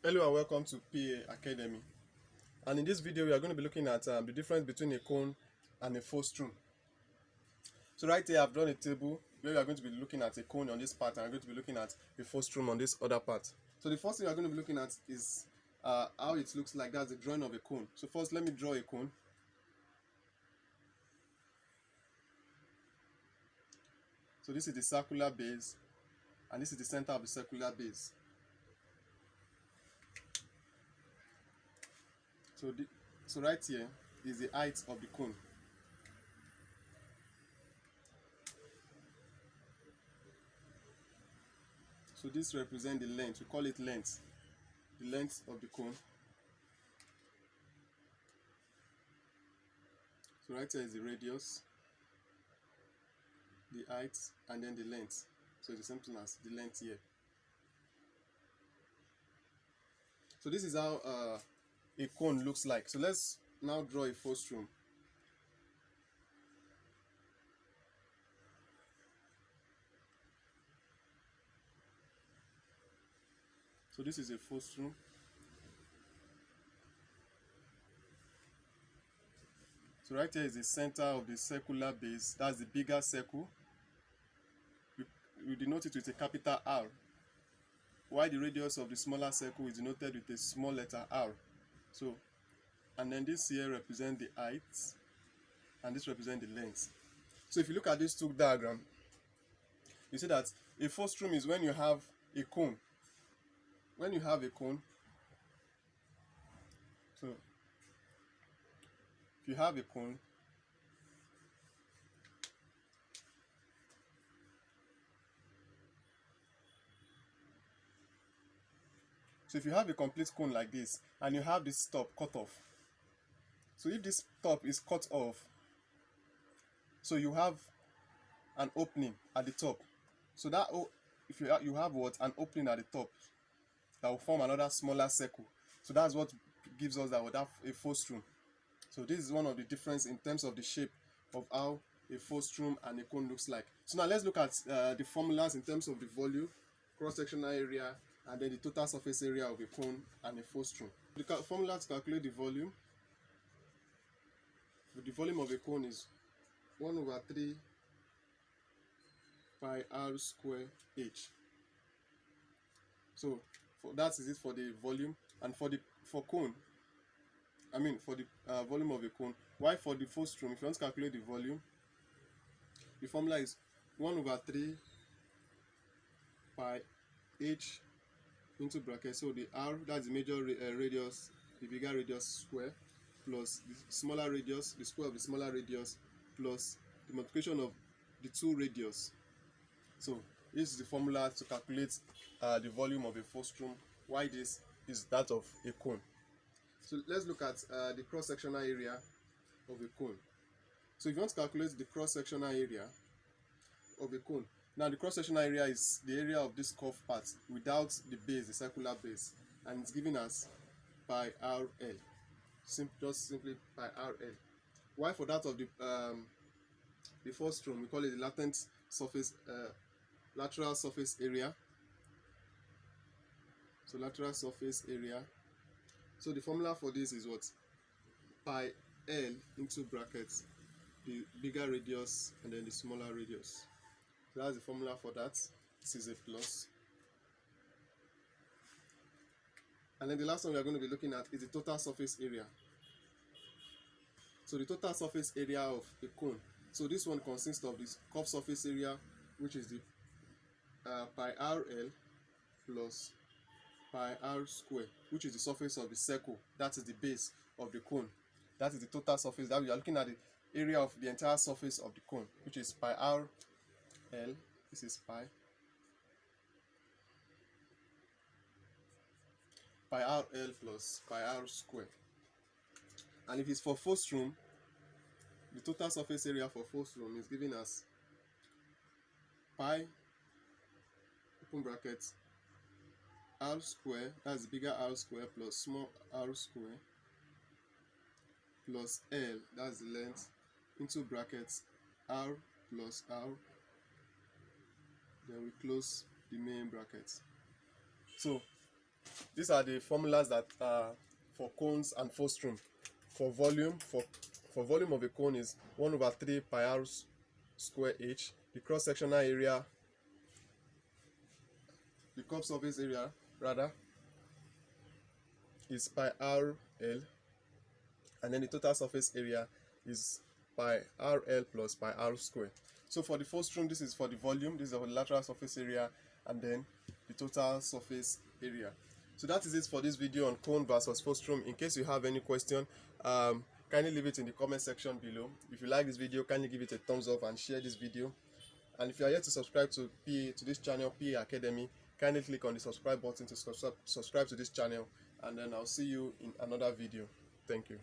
Hello and welcome to PA Academy, and in this video we are going to be looking at the difference between a cone and a frustrum. So right here I've drawn a table where we are going to be looking at a cone on this part and I'm going to be looking at a frustrum on this other part. So the first thing we are going to be looking at is how it looks like. That's the drawing of a cone. So first let me draw a cone. So this is the circular base and this is the center of the circular base. So right here is the height of the cone. So this represents the length. We call it length. The length of the cone. So right here is the radius, the height, and then the length. So it's the same thing as the length here. So this is how a cone looks like. So let's now draw a frustrum. So this is a frustrum. So right here is the center of the circular base. That's the bigger circle. We denote it with a capital R, while the radius of the smaller circle is denoted with a small letter r. So, and then this here represents the height, and this represents the length. So if you look at this two diagram, you see that a frustrum is when you have a cone. When you have a cone, so if you have a cone, so if you have a complete cone like this and you have this top cut off, so if this top is cut off, so you have an opening at the top. So that if you have what, an opening at the top that will form another smaller circle. So that's what gives us that a frustrum. So this is one of the difference in terms of the shape of how a frustrum and a cone looks like. So now let's look at the formulas in terms of the volume, cross-sectional area, and then the total surface area of a cone and a frustrum. The formula to calculate the volume of a cone is 1/3 pi r square h. So that is it for the volume, and for the cone, I mean for the volume of a cone. Why for the frustrum, if you want to calculate the volume, the formula is 1/3 pi h into bracket. So the r, that's the major radius, the bigger radius square, plus the smaller radius, the square of the smaller radius, plus the multiplication of the two radius. So this is the formula to calculate the volume of a frustrum. Why this is that of a cone. So let's look at the cross-sectional area of a cone. So if you want to calculate the cross-sectional area of a cone, now the cross-sectional area is the area of this curved part without the base, the circular base, and it's given as pi rl. Just simply pi rl. Why for that of the frustrum, we call it the lateral surface area. So lateral surface area. So the formula for this is what? Pi l into brackets, the bigger radius and then the smaller radius. So that's the formula for that. This is a plus. And then the last one we are going to be looking at is the total surface area. So the total surface area of a cone. So this one consists of this curved surface area, which is the pi rl plus pi r square, which is the surface of the circle. That is the base of the cone. That is the total surface. That we are looking at the area of the entire surface of the cone, which is pi r l. This is pi r l plus pi r square. And if it's for frustrum, the total surface area for frustrum is given as pi open bracket r square, that's the bigger r square, plus small r square, plus l, that's the length, into brackets r plus r, then we close the main bracket. So these are the formulas that for cones and frustrum. For volume of a cone is 1 over 3 pi r square h. The cross sectional area, the curved surface area rather, is pi r l, and then the total surface area is pi r l plus pi r square. So for the frustrum, this is for the volume, this is for the lateral surface area, and then the total surface area. So that is it for this video on cone versus frustrum. In case you have any question, kindly leave it in the comment section below. If you like this video, kindly give it a thumbs up and share this video. And if you are yet to subscribe to this channel, PA Academy, kindly click on the subscribe button to subscribe to this channel, and then I'll see you in another video. Thank you.